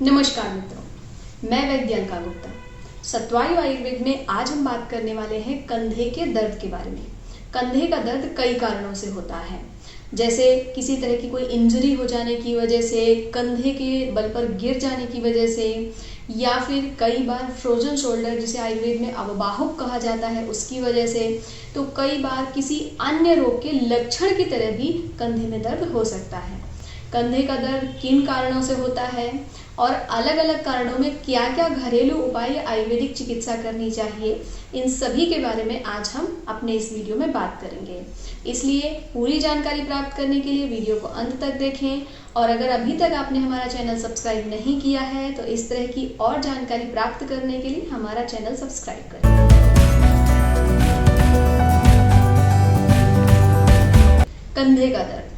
नमस्कार मित्रों, मैं वैद्यलका गुप्ता। सत्वायु आयुर्वेद में आज हम बात करने वाले हैं कंधे के दर्द के बारे में। कंधे का दर्द कई कारणों से होता है, जैसे किसी तरह की कोई इंजरी हो जाने की वजह से, कंधे के बल पर गिर जाने की वजह से, या फिर कई बार फ्रोजन शोल्डर जिसे आयुर्वेद में अवबाहुक कहा जाता है उसकी वजह से, तो कई बार किसी अन्य रोग के लक्षण की तरह भी कंधे में दर्द हो सकता है। कंधे का दर्द किन कारणों से होता है और अलग अलग कारणों में क्या क्या घरेलू उपाय या आयुर्वेदिक चिकित्सा करनी चाहिए, इन सभी के बारे में आज हम अपने इस वीडियो में बात करेंगे। इसलिए पूरी जानकारी प्राप्त करने के लिए वीडियो को अंत तक देखें, और अगर अभी तक आपने हमारा चैनल सब्सक्राइब नहीं किया है तो इस तरह की और जानकारी प्राप्त करने के लिए हमारा चैनल सब्सक्राइब करें। कंधे का दर्द।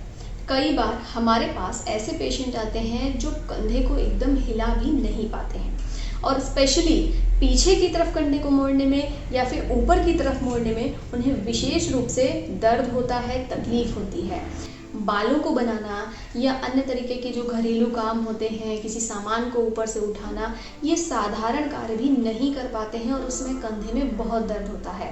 कई बार हमारे पास ऐसे पेशेंट आते हैं जो कंधे को एकदम हिला भी नहीं पाते हैं, और स्पेशली पीछे की तरफ कंधे को मोड़ने में या फिर ऊपर की तरफ मोड़ने में उन्हें विशेष रूप से दर्द होता है, तकलीफ होती है। बालों को बनाना या अन्य तरीके के जो घरेलू काम होते हैं, किसी सामान को ऊपर से उठाना, ये साधारण कार्य भी नहीं कर पाते हैं और उसमें कंधे में बहुत दर्द होता है।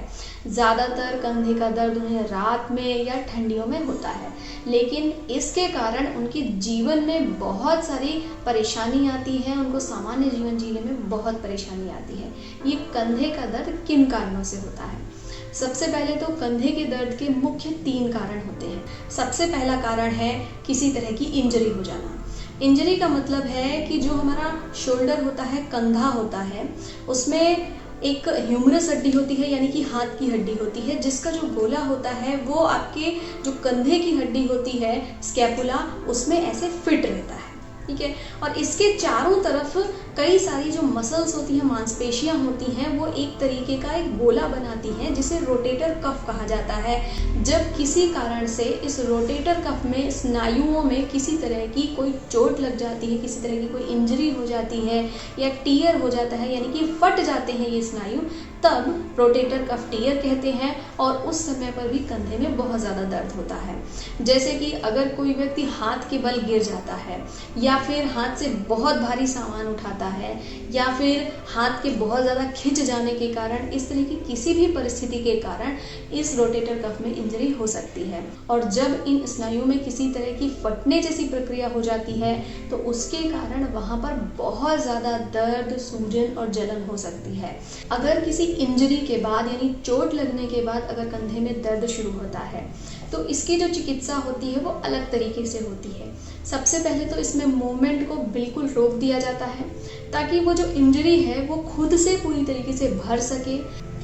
ज़्यादातर कंधे का दर्द उन्हें रात में या ठंडियों में होता है, लेकिन इसके कारण उनके जीवन में बहुत सारी परेशानी आती है, उनको सामान्य जीवन जीने में बहुत परेशानी आती है। ये कंधे का दर्द किन कारणों से होता है? सबसे पहले तो कंधे के दर्द के मुख्य 3 कारण होते हैं। सबसे पहला कारण है किसी तरह की इंजरी हो जाना। इंजरी का मतलब है कि जो हमारा शोल्डर होता है, कंधा होता है, उसमें एक ह्यूमरस हड्डी होती है, यानी कि हाथ की हड्डी होती है, जिसका जो गोला होता है वो आपके जो कंधे की हड्डी होती है, स्कैपुला, उसमें ऐसे फिट रहता है। ठीक है, और इसके चारों तरफ कई सारी जो मसल्स होती हैं, मांसपेशियां होती हैं, वो एक तरीके का एक गोला बनाती हैं जिसे रोटेटर कफ कहा जाता है। जब किसी कारण से इस रोटेटर कफ में, स्नायुओं में किसी तरह की कोई चोट लग जाती है, किसी तरह की कोई इंजरी हो जाती है या टीयर हो जाता है, यानी कि फट जाते हैं ये स्नायु, तब रोटेटर कफ टीयर कहते हैं, और उस समय पर भी कंधे में बहुत ज़्यादा दर्द होता है। जैसे कि अगर कोई व्यक्ति हाथ के बल गिर जाता है, या फिर हाथ से बहुत भारी सामान उठाता है, या फिर हाथ के बहुत ज़्यादा खिंच जाने के कारण, इस तरह की किसी भी परिस्थिति के कारण इस रोटेटर कफ में इंजरी हो सकती है। और जब इन स्नायुओं में किसी तरह की फटने जैसी प्रक्रिया हो जाती है तो उसके कारण वहाँ पर बहुत ज़्यादा दर्द, सूजन और जलन हो सकती है। अगर किसी इंजरी के बाद, यानी चोट लगने के बाद अगर कंधे में दर्द शुरू होता है तो इसकी जो चिकित्सा होती है वो अलग तरीके से होती है। सबसे पहले तो इसमें मूवमेंट को बिल्कुल रोक दिया जाता है, ताकि वो जो इंजरी है वो खुद से पूरी तरीके से भर सके,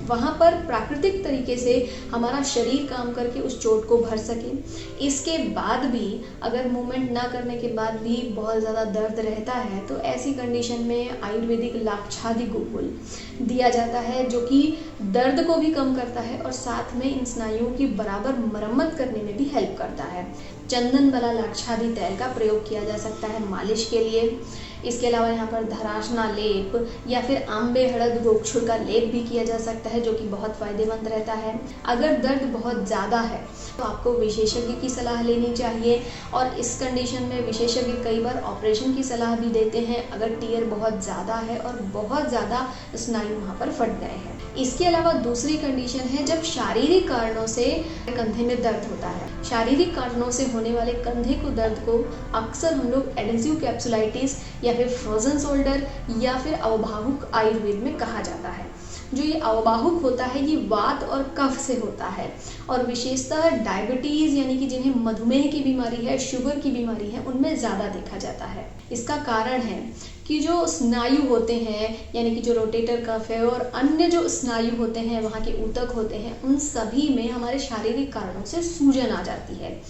वहाँ पर प्राकृतिक तरीके से हमारा शरीर काम करके उस चोट को भर सके। इसके बाद भी अगर मूवमेंट ना करने के बाद भी बहुत ज़्यादा दर्द रहता है तो ऐसी कंडीशन में आयुर्वेदिक लाक्षादि गुग्गुल दिया जाता है, जो कि दर्द को भी कम करता है और साथ में इन स्नायुओं की बराबर मरम्मत करने में भी हेल्प करता है। चंदन वाला लाक्षादि तैल का प्रयोग किया जा सकता है मालिश के लिए। इसके अलावा यहाँ पर धराशना लेप या फिर आंबे हड़द रोगछुड़ का लेप भी किया जा सकता है, जो कि बहुत फायदेमंद रहता है। अगर दर्द बहुत ज़्यादा है तो आपको विशेषज्ञ की सलाह लेनी चाहिए, और इस कंडीशन में विशेषज्ञ कई बार ऑपरेशन की सलाह भी देते हैं अगर टीयर बहुत ज़्यादा है और बहुत ज़्यादा स्नायु वहाँ पर फट गए हैं। इसके अलावा दूसरी कंडीशन है जब शारीरिक कारणों से कंधे में दर्द होता है। शारीरिक कारणों से होने वाले कंधे को दर्द को अक्सर हम लोग एडेसिव कैप्सुलाइटिस या फिर फ्रोजन शोल्डर या फिर अवबाहुक आयुर्वेद में कहा जाता है। जो ये अवबाहुक होता है ये वात और कफ से होता है, और विशेषतः डायबिटीज़ यानी कि जिन्हें मधुमेह की बीमारी है, शुगर की बीमारी है, उनमें ज़्यादा देखा जाता है। इसका कारण है कि जो स्नायु होते हैं, यानी कि जो रोटेटर कफ है और अन्य जो स्नायु होते हैं, वहाँ के ऊतक होते हैं, उन सभी में हमारे शारीरिक कारणों से सूजन आ जाती है,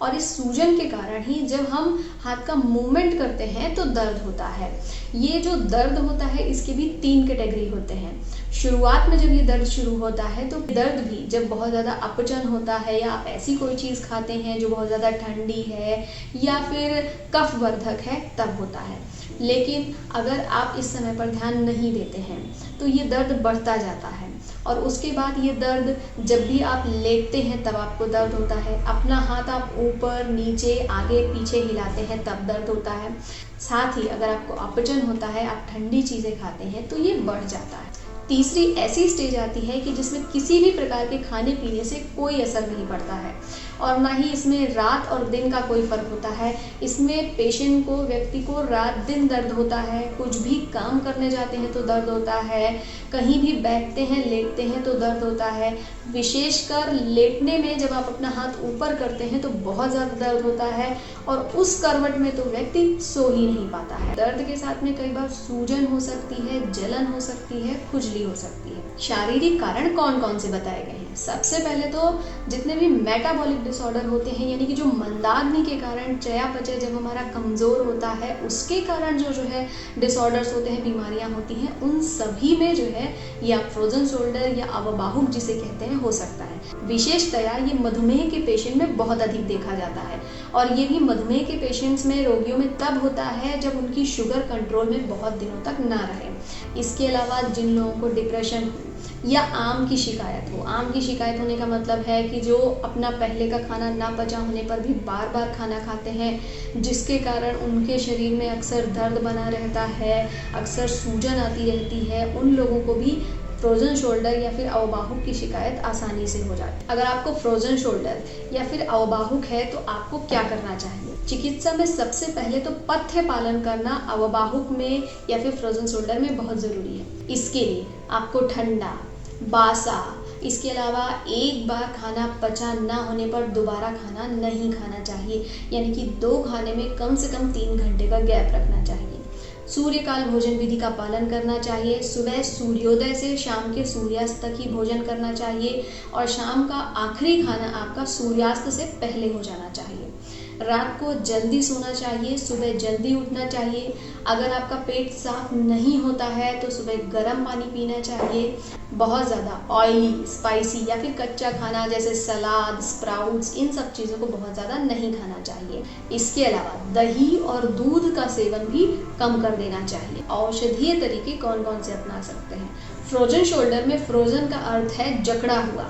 और इस सूजन के कारण ही जब हम हाथ का मूवमेंट करते हैं तो दर्द होता है। ये जो दर्द होता है इसके भी 3 कैटेगरी होते हैं। शुरुआत में जब ये दर्द शुरू होता है तो दर्द भी जब बहुत ज़्यादा अपचन होता है, या आप ऐसी कोई चीज़ खाते हैं जो बहुत ज़्यादा ठंडी है या फिर कफवर्धक है, तब होता है। लेकिन अगर आप इस समय पर ध्यान नहीं देते हैं तो ये दर्द बढ़ता जाता है, और उसके बाद ये दर्द जब भी आप लेटते हैं तब आपको दर्द होता है, अपना हाथ आप ऊपर नीचे आगे पीछे हिलाते हैं तब दर्द होता है। साथ ही अगर आपको अपचन होता है, आप ठंडी चीज़ें खाते हैं तो ये बढ़ जाता है। तीसरी ऐसी स्टेज आती है कि जिसमें किसी भी प्रकार के खाने पीने से कोई असर नहीं पड़ता है और ना ही इसमें रात और दिन का कोई फ़र्क होता है। इसमें पेशेंट को, व्यक्ति को रात दिन दर्द होता है, कुछ भी काम करने जाते हैं तो दर्द होता है, कहीं भी बैठते हैं लेटते हैं तो दर्द होता है। विशेषकर लेटने में जब आप अपना हाथ ऊपर करते हैं तो बहुत ज़्यादा दर्द होता है और उस करवट में तो व्यक्ति सो ही नहीं पाता है। दर्द के साथ में कई बार सूजन हो सकती है, जलन हो सकती है, खुजली हो सकती है। शारीरिक कारण कौन कौन से बताए गए हैं? सबसे पहले तो जितने भी मेटाबॉलिक डिसऑर्डर होते हैं, यानी कि जो मंदाग्नि के कारण चयापचय जब हमारा कमज़ोर होता है उसके कारण जो है डिसऑर्डर्स होते हैं, बीमारियां होती हैं, उन सभी में जो है या फ्रोजन शोल्डर या अवबाहुक जिसे कहते हैं हो सकता है। विशेषतया ये मधुमेह के पेशेंट में बहुत अधिक देखा जाता है और ये भी मधुमेह के पेशेंट्स में, रोगियों में तब होता है जब उनकी शुगर कंट्रोल में बहुत दिनों तक ना रहे। इसके अलावा जिन लोगों को डिप्रेशन या आम की शिकायत हो, आम की शिकायत होने का मतलब है कि जो अपना पहले का खाना ना पचा होने पर भी बार बार खाना खाते हैं, जिसके कारण उनके शरीर में अक्सर दर्द बना रहता है, अक्सर सूजन आती रहती है, उन लोगों को भी फ्रोजन शोल्डर या फिर अवबाहुक की शिकायत आसानी से हो जाती है। अगर आपको फ्रोजन शोल्डर या फिर अवबाहुक है तो आपको क्या करना चाहिए? चिकित्सा में सबसे पहले तो पथ्य पालन करना अवबाहुक में या फिर फ्रोजन शोल्डर में बहुत ज़रूरी है। इसके लिए आपको ठंडा, बासा, इसके अलावा एक बार खाना पचा ना होने पर दोबारा खाना नहीं खाना चाहिए, यानी कि 2 खाने में कम से कम 3 घंटे का गैप रखना चाहिए। सूर्यकाल भोजन विधि का पालन करना चाहिए। सुबह सूर्योदय से शाम के सूर्यास्त तक ही भोजन करना चाहिए और शाम का आखिरी खाना आपका सूर्यास्त से पहले हो जाना चाहिए। रात को जल्दी सोना चाहिए, सुबह जल्दी उठना चाहिए। अगर आपका पेट साफ नहीं होता है तो सुबह गर्म पानी पीना चाहिए। बहुत ज़्यादा ऑयली, स्पाइसी या फिर कच्चा खाना जैसे सलाद, स्प्राउट्स, इन सब चीज़ों को बहुत ज़्यादा नहीं खाना चाहिए। इसके अलावा दही और दूध का सेवन भी कम कर देना चाहिए। औषधीय तरीके कौन कौन से अपना सकते हैं? फ्रोजन शोल्डर में फ्रोजन का अर्थ है जकड़ा हुआ,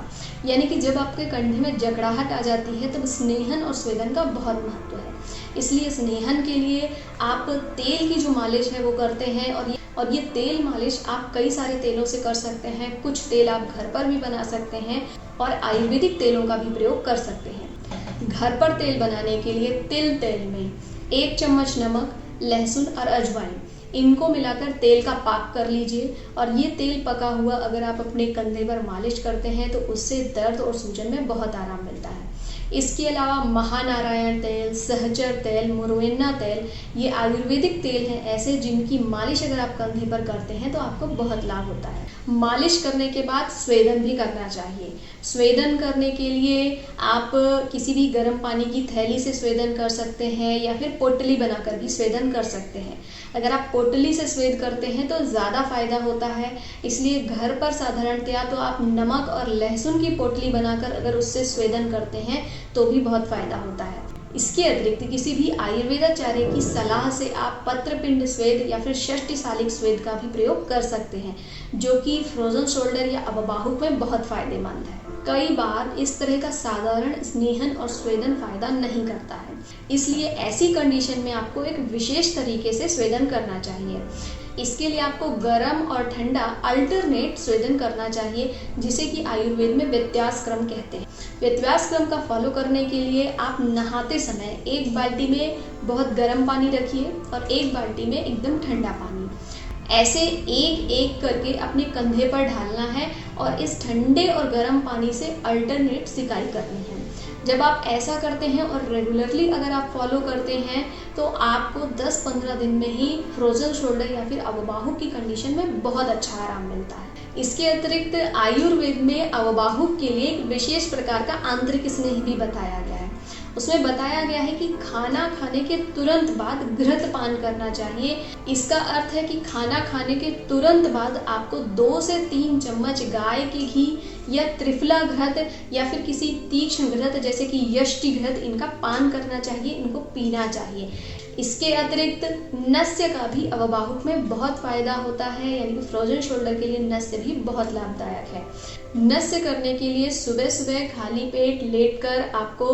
यानी कि जब आपके कंधे में जकड़ाहट आ जाती है तब स्नेहन और स्वेदन का बहुत महत्व है। इसलिए स्नेहन के लिए आप तेल की जो मालिश है वो करते हैं और ये तेल मालिश आप कई सारे तेलों से कर सकते हैं। कुछ तेल आप घर पर भी बना सकते हैं और आयुर्वेदिक तेलों का भी प्रयोग कर सकते हैं। घर पर तेल बनाने के लिए तिल तेल में 1 चम्मच नमक, लहसुन और अजवाइन, इनको मिलाकर तेल का पाक कर लीजिए और ये तेल पका हुआ अगर आप अपने कंधे पर मालिश करते हैं तो उससे दर्द और सूजन में बहुत आराम मिलता है। इसके अलावा महानारायण तेल, सहचर तेल, मुरवेन्ना तेल, ये आयुर्वेदिक तेल हैं ऐसे जिनकी मालिश अगर आप कंधे पर करते हैं तो आपको बहुत लाभ होता है। मालिश करने के बाद स्वेदन भी करना चाहिए। स्वेदन करने के लिए आप किसी भी गर्म पानी की थैली से स्वेदन कर सकते हैं या फिर पोटली बनाकर भी स्वेदन कर सकते हैं। अगर आप पोटली से स्वेद करते हैं तो ज़्यादा फायदा होता है, इसलिए घर पर साधारणतया तो आप नमक और लहसुन की पोटली बनाकर अगर उससे स्वेदन करते हैं तो भी बहुत फायदा होता है। इसके अतिरिक्त किसी भी आयुर्वेदाचार्य की सलाह से आप पत्रपिंड स्वेद या फिर षष्टिशालिक स्वेद का भी प्रयोग कर सकते हैं, जो कि फ्रोजन शोल्डर या अवबाहुक में बहुत फायदेमंद है। कई बार इस तरह का साधारण स्नेहन और स्वेदन फायदा नहीं करता है, इसलिए ऐसी कंडीशन में आपको एक विशेष तरीके से स्वेदन करना चाहिए। इसके लिए आपको गर्म और ठंडा अल्टरनेट स्वेदन करना चाहिए, जिसे कि आयुर्वेद में व्यत्यास क्रम कहते हैं। व्यत्यास क्रम का फॉलो करने के लिए आप नहाते समय 1 बाल्टी में बहुत गर्म पानी रखिए और 1 बाल्टी में एकदम ठंडा पानी, ऐसे एक एक करके अपने कंधे पर ढालना है और इस ठंडे और गर्म पानी से अल्टरनेट सिकाई करनी है। जब आप ऐसा करते हैं और रेगुलरली अगर आप फॉलो करते हैं तो आपको 10-15 दिन में ही फ्रोजन शोल्डर या फिर अवबाहुक की कंडीशन में बहुत अच्छा आराम मिलता है। इसके अतिरिक्त आयुर्वेद में अवबाहुक के लिए एक विशेष प्रकार का आंतरिक स्नेह भी बताया गया है। उसमें बताया गया है कि खाना खाने के तुरंत बाद घृत पान करना चाहिए। इसका अर्थ है कि खाना खाने के तुरंत बाद आपको 2 से 3 चम्मच गाय के घी या त्रिफला घृत या फिर किसी तीक्ष्ण घृत जैसे कि यष्टि घृत, इनका पान करना चाहिए, इनको पीना चाहिए। इसके अतिरिक्त नस्य का भी अवबाहुक में बहुत फ़ायदा होता है, यानी कि फ्रोजन शोल्डर के लिए नस्य भी बहुत लाभदायक है। नस्य करने के लिए सुबह सुबह खाली पेट लेटकर आपको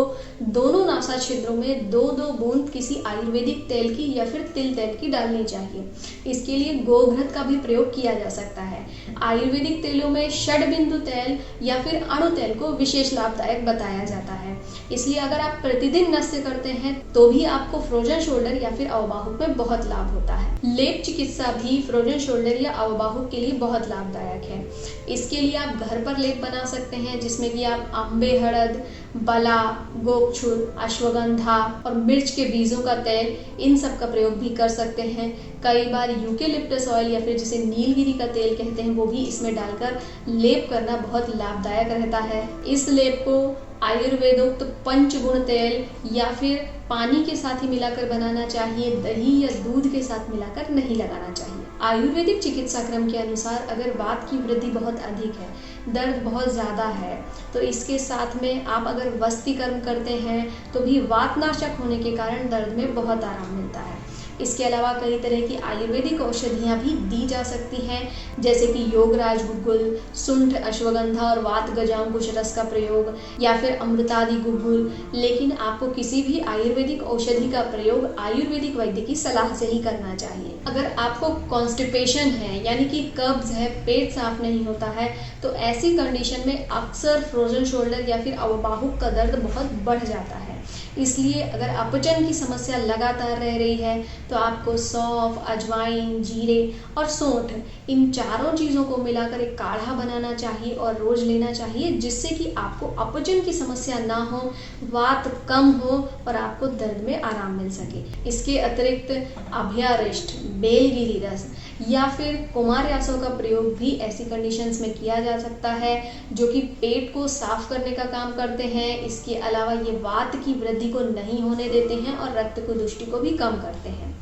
दोनों नासा छिद्रों में 2-2 बूंद किसी आयुर्वेदिक तेल की या फिर तिल तेल की डालनी चाहिए। इसके लिए गोघृत का भी प्रयोग किया जा सकता है। आयुर्वेदिक तेलों में षडबिंदु तेल या फिर अणु तेल को विशेष लाभदायक बताया जाता है। इसलिए अगर आप प्रतिदिन नस्य करते हैं तो भी आपको फ्रोजन शोल्डर या फिर अवबाहुक में बहुत लाभ होता है। लेप चिकित्सा भी फ्रोजन शोल्डर या अवबाहुक के लिए बहुत लाभदायक है। इसके लिए आप घर पर लेप बना सकते हैं, जिसमें कि आप अम्बे हड़द, बला, गोपछुर, अश्वगंधा और मिर्च के बीजों का तेल, इन सब का प्रयोग भी कर सकते हैं। कई बार यूकेलिप्टस ऑयल या फिर जिसे नीलगिरी का तेल कहते हैं वो भी इसमें डालकर लेप करना बहुत लाभदायक रहता है। इस लेप को आयुर्वेदोक्त पंचगुण तेल या फिर पानी के साथ ही मिलाकर बनाना चाहिए, दही या दूध के साथ मिलाकर नहीं लगाना चाहिए। आयुर्वेदिक चिकित्सा क्रम के अनुसार अगर वात की वृद्धि बहुत अधिक है, दर्द बहुत ज़्यादा है, तो इसके साथ में आप अगर वस्ति कर्म करते हैं तो भी वातनाशक होने के कारण दर्द में बहुत आराम मिलता है। इसके अलावा कई तरह की आयुर्वेदिक औषधियाँ भी दी जा सकती हैं, जैसे कि योगराज गुग्गुल, सुंठ, अश्वगंधा और वात गजांकुश रस का प्रयोग या फिर अमृतादि गुग्गुल। लेकिन आपको किसी भी आयुर्वेदिक औषधि का प्रयोग आयुर्वेदिक वैद्य की सलाह से ही करना चाहिए। अगर आपको कॉन्स्टिपेशन है, यानी कि कब्ज है, पेट साफ नहीं होता है, तो ऐसी कंडीशन में अक्सर फ्रोजन शोल्डर या फिर अवबाहुक का दर्द बहुत बढ़ जाता है। इसलिए अगर अपचन की समस्या लगातार रह रही है तो आपको सौंफ, अजवाइन, जीरे और सौंठ, इन चारों चीज़ों को मिलाकर एक काढ़ा बनाना चाहिए और रोज लेना चाहिए, जिससे कि आपको अपचन की समस्या ना हो, वात कम हो और आपको दर्द में आराम मिल सके। इसके अतिरिक्त अभयारिष्ट, बेलगिरी रस या फिर कुमारयासों का प्रयोग भी ऐसी कंडीशंस में किया जा सकता है, जो कि पेट को साफ करने का काम करते हैं। इसके अलावा ये वात की वृद्धि को नहीं होने देते हैं और रक्त की दुष्टि को भी कम करते हैं।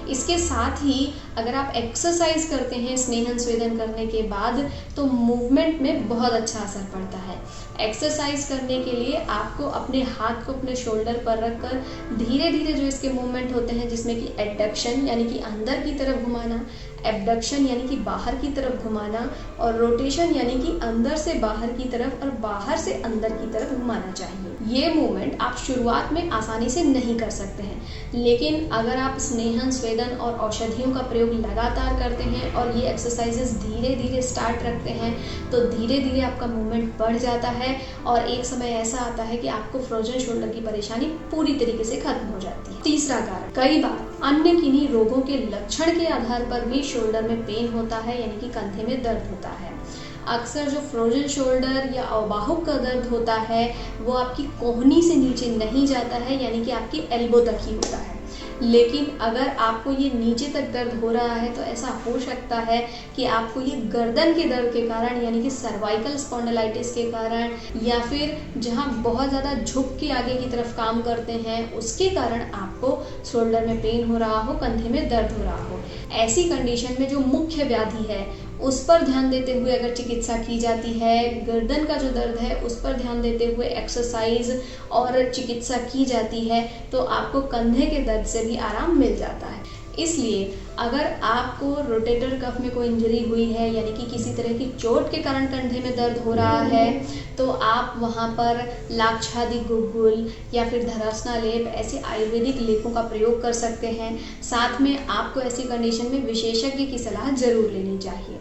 इसके साथ ही अगर आप एक्सरसाइज करते हैं स्नेहन स्वेदन करने के बाद, तो मूवमेंट में बहुत अच्छा असर पड़ता है। एक्सरसाइज करने के लिए आपको अपने हाथ को अपने शोल्डर पर रखकर धीरे धीरे जो इसके मूवमेंट होते हैं, जिसमें कि एडक्शन यानी कि अंदर की तरफ घुमाना, एबडक्शन यानी कि बाहर की तरफ घुमाना और रोटेशन यानी कि अंदर से बाहर की तरफ और बाहर से अंदर की तरफ घुमाना चाहिए। ये मूवमेंट आप शुरुआत में आसानी से नहीं कर सकते हैं, लेकिन अगर आप स्नेहन स्वेदन और औषधियों का प्रयोग लगातार करते हैं और ये एक्सरसाइजेस धीरे धीरे स्टार्ट रखते हैं, तो धीरे धीरे आपका मूवमेंट बढ़ जाता है और एक समय ऐसा आता है कि आपको फ्रोजन शोल्डर की परेशानी पूरी तरीके से खत्म हो जाती है। तीसरा कारण, कई बार अन्य किन्हीं रोगों के लक्षण के आधार पर भी शोल्डर में पेन होता है, यानी कि कंधे में दर्द होता है। अक्सर जो फ्रोजन शोल्डर या अवबाहुक का दर्द होता है वो आपकी कोहनी से नीचे नहीं जाता है, यानी कि आपकी एल्बो तक ही होता है। लेकिन अगर आपको ये नीचे तक दर्द हो रहा है तो ऐसा हो सकता है कि आपको ये गर्दन के दर्द के कारण, यानी कि सर्वाइकल स्पॉन्डिलाइटिस के कारण, या फिर जहाँ बहुत ज़्यादा झुक के आगे की तरफ काम करते हैं उसके कारण आपको शोल्डर में पेन हो रहा हो, कंधे में दर्द हो रहा हो। ऐसी कंडीशन में जो मुख्य व्याधि है उस पर ध्यान देते हुए अगर चिकित्सा की जाती है, गर्दन का जो दर्द है उस पर ध्यान देते हुए एक्सरसाइज और चिकित्सा की जाती है, तो आपको कंधे के दर्द से भी आराम मिल जाता है। इसलिए अगर आपको रोटेटर कफ में कोई इंजरी हुई है, यानी कि किसी तरह की चोट के कारण कंधे में दर्द हो रहा है, तो आप वहाँ पर लाक्षादि गुग्गुल या फिर धरासना लेप, ऐसे आयुर्वेदिक लेपों का प्रयोग कर सकते हैं। साथ में आपको ऐसी कंडीशन में विशेषज्ञ की सलाह जरूर लेनी चाहिए।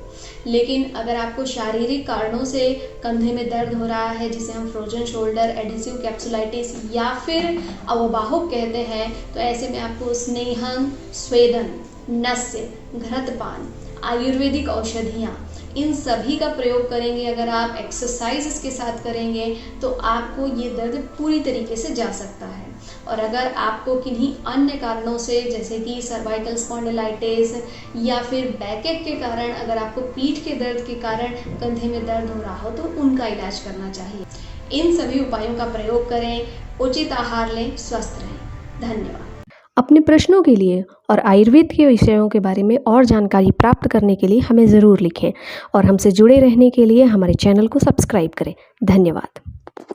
लेकिन अगर आपको शारीरिक कारणों से कंधे में दर्द हो रहा है, जिसे हम फ्रोजन शोल्डर, एडहेसिव कैप्सुलाइटिस या फिर अवबाहुक कहते हैं, तो ऐसे में आपको स्नेहन, स्वेदन, नस्य, घृतपान, आयुर्वेदिक औषधियाँ, इन सभी का प्रयोग करेंगे। अगर आप एक्सरसाइज इसके साथ करेंगे तो आपको ये दर्द पूरी तरीके से जा सकता है। और अगर आपको किन्हीं अन्य कारणों से, जैसे कि सर्वाइकल स्पॉन्डिलाइटिस या फिर बैकएक के कारण, अगर आपको पीठ के दर्द के कारण कंधे में दर्द हो रहा हो, तो उनका इलाज करना चाहिए। इन सभी उपायों का प्रयोग करें, उचित आहार लें, स्वस्थ रहें। धन्यवाद। अपने प्रश्नों के लिए और आयुर्वेद के विषयों के बारे में और जानकारी प्राप्त करने के लिए हमें ज़रूर लिखें और हमसे जुड़े रहने के लिए हमारे चैनल को सब्सक्राइब करें। धन्यवाद।